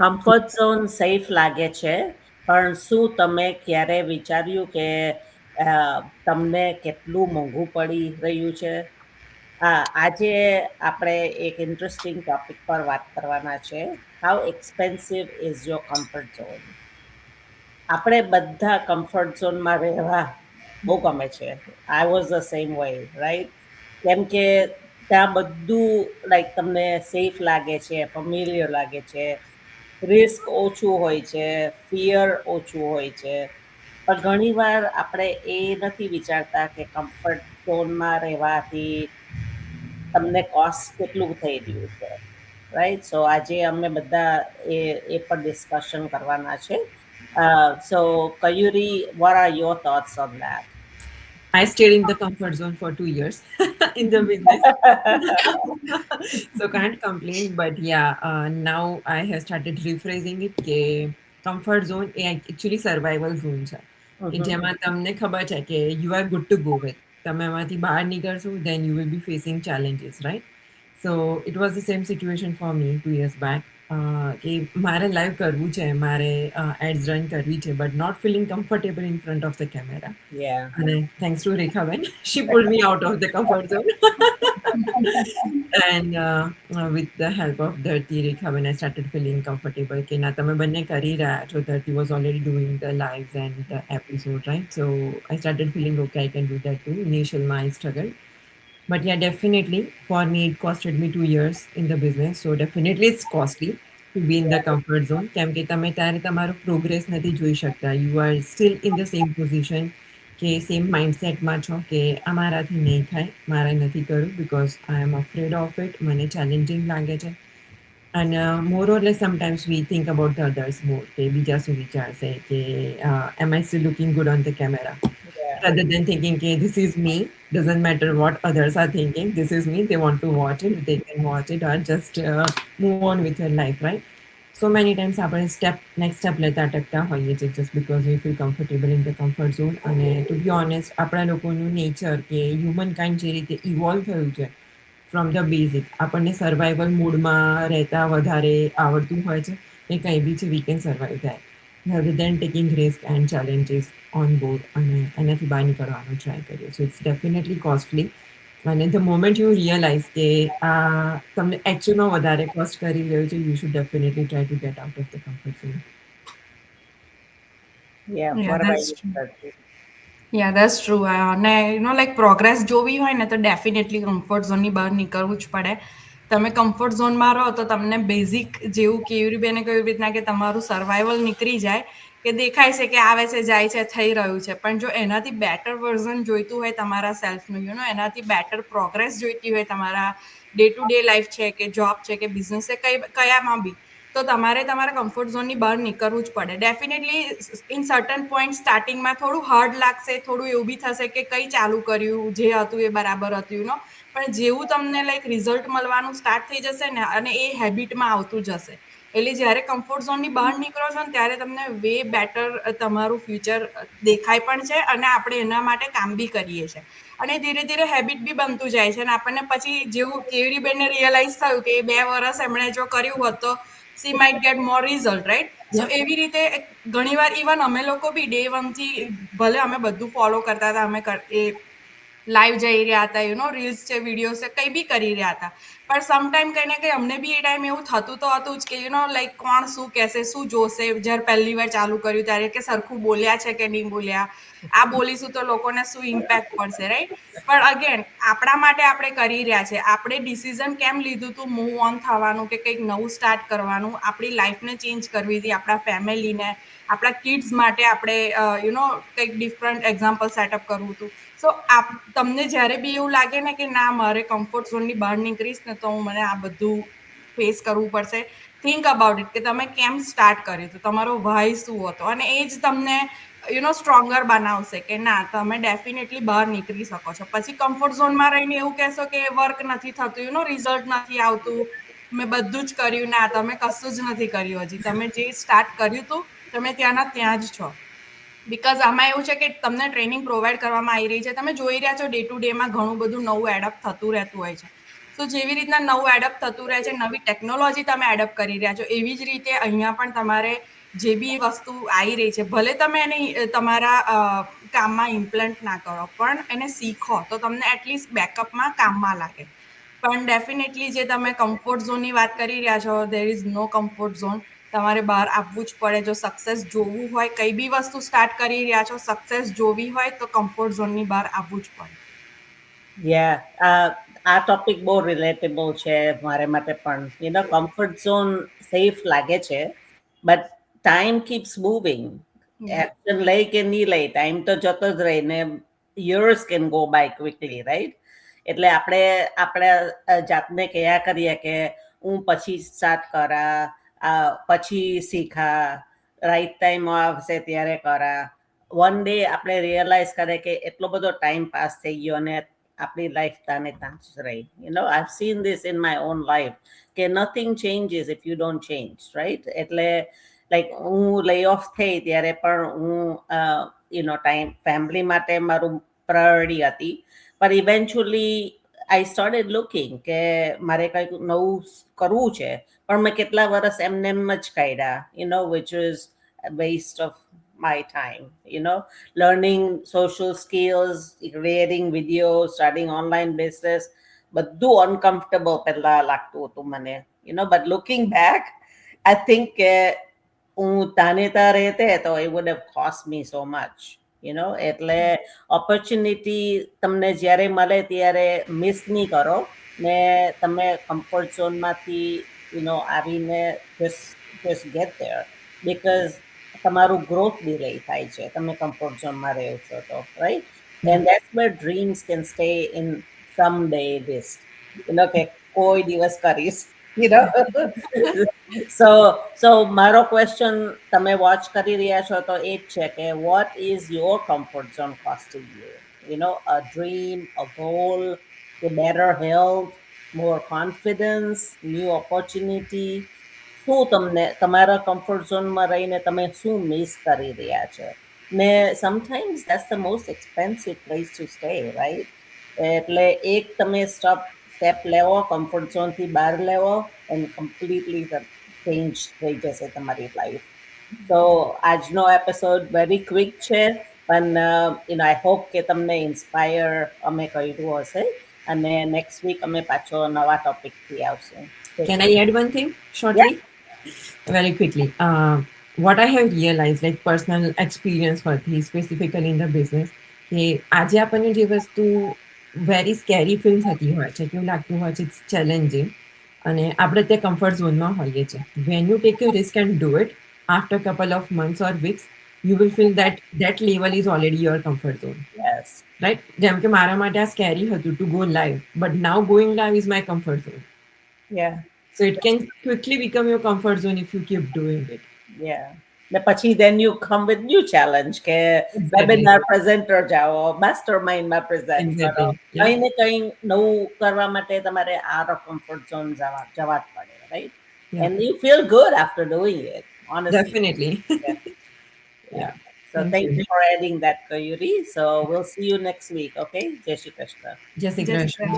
Comfort zone safe લાગે છે, પણ શું તમે ક્યારે વિચાર્યું કે તમને કેટલું મોંઘું પડી રહ્યું છે? આજે આપણે એક ઇન્ટરેસ્ટિંગ ટોપિક પર વાત કરવાના છે. How expensive is your comfort zone? આપણે બધા કમ્ફર્ટ ઝોનમાં રહેવા બહુ ગમે છે. I was the same way, right? કેમ કે ત્યાં બધું લાઈક તમને સેફ લાગે છે, ફેમિલિયર લાગે છે, રિસ્ક ઓછું હોય છે, ફિયર ઓછું હોય છે. પણ ઘણીવાર આપણે એ નથી વિચારતા કે કમ્ફર્ટ ઝોનમાં રહેવાથી તમને કોસ્ટ કેટલું થઈ રહ્યું છે, રાઈટ? સો આજે અમે બધા એ પર ડિસ્કશન કરવાના છે. So, Kayuri, what are your thoughts on that? I stayed in the comfort zone for 2 years in the business. So can't complain. But yeah, now I have started rephrasing it. કે comfort zone એ actually survival zone છે. કે Mhm. જેમાં તમને ખબર છે કે you are good to go with. તમે એમાંથી બહાર નીકળશો, then you will be facing challenges, right? So it was the same situation for me 2 years back. કે મારે લાઈવ કરવું છે, મારે એડ્સ રન કરવી છે, but not feeling comfortable in front of the camera. Yeah. And thanks to Rekhaben, she pulled me out of the comfort zone. And with the help of Dharti Rekhaben, I started feeling comfortable. કે ના તમે બંને કરી રહ્યા છો. Dharti was already doing the lives and the episode, right? So I started feeling okay, I can do that too. Initial my struggle. But yeah, definitely for me, it costed me 2 years in the business. So definitely it's costly to be in the comfort zone. કેમ કે તમે ત્યારે તમારો progress નથી જોઈ શકતા. You are still in the same position કે same માઇન્ડસેટમાં છો કે આ મારાથી નહીં થાય, મારે નથી કરવું because I am afraid of it, મને ચેલેન્જિંગ લાગે છે. અને more or less sometimes we think about the others more કે બીજા શું વિચારશે કે am I still looking good on the camera Yeah. rather than thinking okay, this is me, doesn't matter what others are thinking, this is me, they want to watch it, they can watch it or just move on with your life, right? So many times આપણે next step લેતા અટકતા હોઈએ છીએ just because we feel comfortable in the comfort zone. અને to be honest, આપણા લોકોનું nature કે human kind જે રીતે ઇવોલ્વ થયું છે ફ્રોમ ધ બેઝિક, આપણને સર્વાઈવલ મોડમાં રહેતા વધારે આવડતું હોય છે કે કંઈ બી છે વી કેન સર્વાઈવ થાય rather than taking risk and challenges on board અને એનાથી બહાર નીકળવાનો ટ્રાય કરીએ. So it's definitely costly. અને ધ મોમેન્ટ યુ રિયલાઇઝ કે આ તમને એકચ્યુઅલમાં વધારે કોસ્ટ કરી રહ્યું છે, you should definitely try to get out of the comfort zone. Yeah. Yeah, What about that's you, true. Sarthi? Yeah, that's true. અને લાઈક પ્રોગ્રેસ જોવી હોય ને તો ડેફિનેટલી કમ્ફર્ટ ઝોનની બહાર નીકળવું જ પડે. તમે કમ્ફર્ટ ઝોનમાં રહો તો તમને બેઝિક જેવું કેવી બેને કહ્યું રીતના કે તમારું સર્વાઈવલ નીકળી જાય કે દેખાય છે કે આવે છે, જાય છે, થઈ રહ્યું છે. પણ જો એનાથી બેટર વર્ઝન જોઈતું હોય તમારા સેલ્ફનું, એનાથી બેટર પ્રોગ્રેસ જોઈતી હોય તમારા ડે ટુ ડે લાઈફ છે કે જોબ છે કે બિઝનેસ છે, કયામાં બી, તો તમારે તમારા કમ્ફર્ટ ઝોનની બહાર નીકળવું જ પડે. ડેફિનેટલી ઇન સર્ટન પોઈન્ટ સ્ટાર્ટિંગમાં થોડું હાર્ડ લાગશે, થોડું એવું બી થશે કે કંઈ ચાલુ કર્યું જે હતું એ બરાબર હતું, પણ જેવું તમને લાઈક રિઝલ્ટ મળવાનું સ્ટાર્ટ થઈ જશે ને, અને એ હેબિટમાં આવતું જશે. એટલે જ્યારે કમ્ફર્ટ ઝોનની બહાર નીકળો છો ને ત્યારે તમને વે બેટર તમારું ફ્યુચર દેખાય પણ છે અને આપણે એના માટે કામ બી કરીએ છીએ. અને ધીરે ધીરે હેબિટ બી બનતું જાય છે અને આપણને પછી જેવું કેવડી બેનને રિયલાઇઝ થયું કે 2 વર્ષ એમણે જો કર્યું હોત તો she might get more result, right? So Yeah. એવી રીતે ઘણીવાર ઇવન અમે લોકો બી ડે 1થી ભલે અમે બધું ફોલો કરતા હતા, અમે એ લાઈવ જઈ રહ્યા હતા, રીલ્સ છે, વિડીયોઝ છે, કંઈ બી કરી રહ્યા હતા, પણ સમટાઈમ કંઈ ને કંઈ અમને બી એ ટાઈમ એવું થતું તો હતું જ કે લાઈક કોણ શું કહેશે, શું જોશે. જ્યારે પહેલી વાર ચાલુ કર્યું ત્યારે કે સરખું બોલ્યા છે કે નહીં બોલ્યા, આ બોલીશું તો લોકોને શું ઇમ્પેક્ટ પડશે, રાઈટ? પણ અગેન આપણા માટે આપણે કરી રહ્યા છે, આપણે ડિસિઝન કેમ લીધું હતું મૂવ ઓન થવાનું કે કંઈક નવું સ્ટાર્ટ કરવાનું, આપણી લાઈફને ચેન્જ કરવી હતી, આપણા ફેમિલીને, આપણા કિડ્સ માટે આપણે કંઈક ડિફરન્ટ એક્ઝામ્પલ સેટઅપ કરવું હતું. સો તમને જ્યારે બી એવું લાગે ને કે ના મારે કમ્ફર્ટ ઝોનની બહાર નીકળીશ ને તો મને આ બધું ફેસ કરવું પડશે, થિંક અબાઉટ ઇટ કે તમે કેમ સ્ટાર્ટ કર્યું હતું, તમારો વાય શું હતો, અને એ જ તમને સ્ટ્રોંગર બનાવશે કે ના તમે ડેફિનેટલી બહાર નીકળી શકો છો. પછી કમ્ફર્ટ ઝોનમાં રહીને એવું કહેશો કે વર્ક નથી થતું, રિઝલ્ટ નથી આવતું, મેં બધું જ કર્યું, ના તમે કશું જ નથી કર્યું. હજી તમે જે સ્ટાર્ટ કર્યું હતું તમે ત્યાંના ત્યાં જ છો. બિકોઝ આમાં એવું છે કે તમને ટ્રેનિંગ પ્રોવાઈડ કરવામાં આવી રહી છે, તમે જોઈ રહ્યા છો ડે ટુ ડેમાં ઘણું બધું નવું એડઅપ થતું રહેતું હોય છે. તો જેવી રીતના નવું એડપ્ટ થતું રહે છે, નવી ટેકનોલોજી તમે એડપ્ટ કરી રહ્યા છો, એવી જ રીતે અહીંયા પણ તમારે જે બી વસ્તુ આવી રહી છે, ભલે તમે એને તમારા કામમાં ઇમ્પ્લિમેન્ટ ના કરો, પણ એને શીખો તો તમને એટલીસ્ટ બેકઅપમાં કામમાં લાગે. પણ ડેફિનેટલી જે તમે કમ્ફર્ટ ઝોનની વાત કરી રહ્યા છો, there is no comfort zone. તમારે બહાર આવવું જ પડે. જો સક્સેસ જોવું હોય, કઈ બી વસ્તુ સ્ટાર્ટ કરી રહ્યા છો, સક્સેસ જોવી હોય તો કમ્ફર્ટ ઝોનની બહાર આવવું જ પડે. આ ટોપિક બહુ રિલેટેબલ છે મારે માટે પણ. કમ્ફર્ટ ઝોન સેફ લાગે છે, but time keeps moving. Action લઈ કે નહીં લઈ, ટાઈમ તો જતો જ રહે ને. Years can go by quickly, right? એટલે આપણે જાતને કયા કરીએ કે હું પછી સ્ટાર્ટ કરા, પછી શીખા, રાઈટ ટાઈમ આવશે ત્યારે કરા. વન ડે આપણે રિયલાઇઝ કરે કે એટલો બધો ટાઈમ પાસ થઈ ગયો અને આપણી લાઈફ તાને ત્યાં જ રહી. I've seen this in my own life કે nothing changes if you don't change, right? એટલે લાઈક હું લે ઓફ થઈ ત્યારે પણ હું ફેમિલી માટે મારું પ્રાયોરિટી હતી, પણ ઇવેન્ચ્યુઅલી આઈ સ્ટાર્ટેડ લુકિંગ કે મારે કંઈક નવું કરવું છે, પણ મેં કેટલા વર્ષ એમને એમ જ કાઢ્યા, which is waste of my time, learning social skills, creating videos, studying online business, બધું uncomfortable પહેલા લાગતું હતું મને, but looking back, I think કે હું તાને ત્યાં રહેતે તો it would have cost me so much, એટલે ઓપોર્ચ્યુનિટી તમને જ્યારે મળે ત્યારે મિસ નહીં કરો ને તમે કમ્ફર્ટ ઝોનમાંથી આવીને just get there, because તમારું ગ્રોથ ડિલે થાય છે તમે કમ્ફર્ટ ઝોનમાં રહો છો તો, right? And that's where dreams can stay in some day list, કે કોઈ દિવસ કરીશ, સો મારો ક્વેશ્ચન તમે વોચ કરી રહ્યા છો તો એ જ છે કે what is your comfort zone costing you? A dream, a goal, કે બેટર હેલ્થ, મોર કોન્ફિડન્સ, ન્યૂ ઓપોર્ચ્યુનિટી. શું તમને તમારા કમ્ફર્ટ ઝોનમાં રહીને તમે શું મિસ કરી રહ્યા છો? ને sometimes that's the most expensive place to stay, right? એટલે એક તમે સ્ટેપ લેવો, કમ્ફર્ટ ઝોનથી બહાર લેવો, એન્ડ કમ્પ્લીટલી ચેન્જ થઈ જશે તમારી લાઈફ. તો આજનો એપિસોડ વેરી ક્વિક છે, પણ આઈ હોપ કે તમને ઇન્સ્પાયર અમે કર્યું હશે, અને નેક્સ્ટ વીક અમે પાછો નવા ટોપિકથી આવશું. Can I add one thing shortly? Very quickly. What I have realized, like personal experience પરથી, specifically in the business, કે આજે આપણને જે વસ્તુ વેરી સ્કેરી ફીલ થતી હોય છે, કેવું લાગતું હોય છે, ઇટ્સ ચેલેન્જિંગ, અને આપણે તે કમ્ફર્ટ ઝોનમાં હોઈએ છીએ. When you take you risk and do it after couple of months or weeks, you will feel that level is already your comfort zone. Yes. Right? જેમ કે મારા માટે આ સ્કેરી હતું to go live, but now going live is my comfort zone. Yeah. So it can quickly become your comfort zone if you keep doing it. Yeah. ને પછી then you come with new challenge કે webinar presenter જાઓ, માસ્ટરમાઇન્ડમાં present કરો, કંઈ ને કંઈ નવું કરવા માટે તમારે out of comfort zone જવા જ પડે, right? And you feel good after doing it, honestly. Definitely. Yeah. So thank you for adding that, Kayuri. So we'll see you next week, okay? Jai Shri Krishna. Jai Shri Krishna.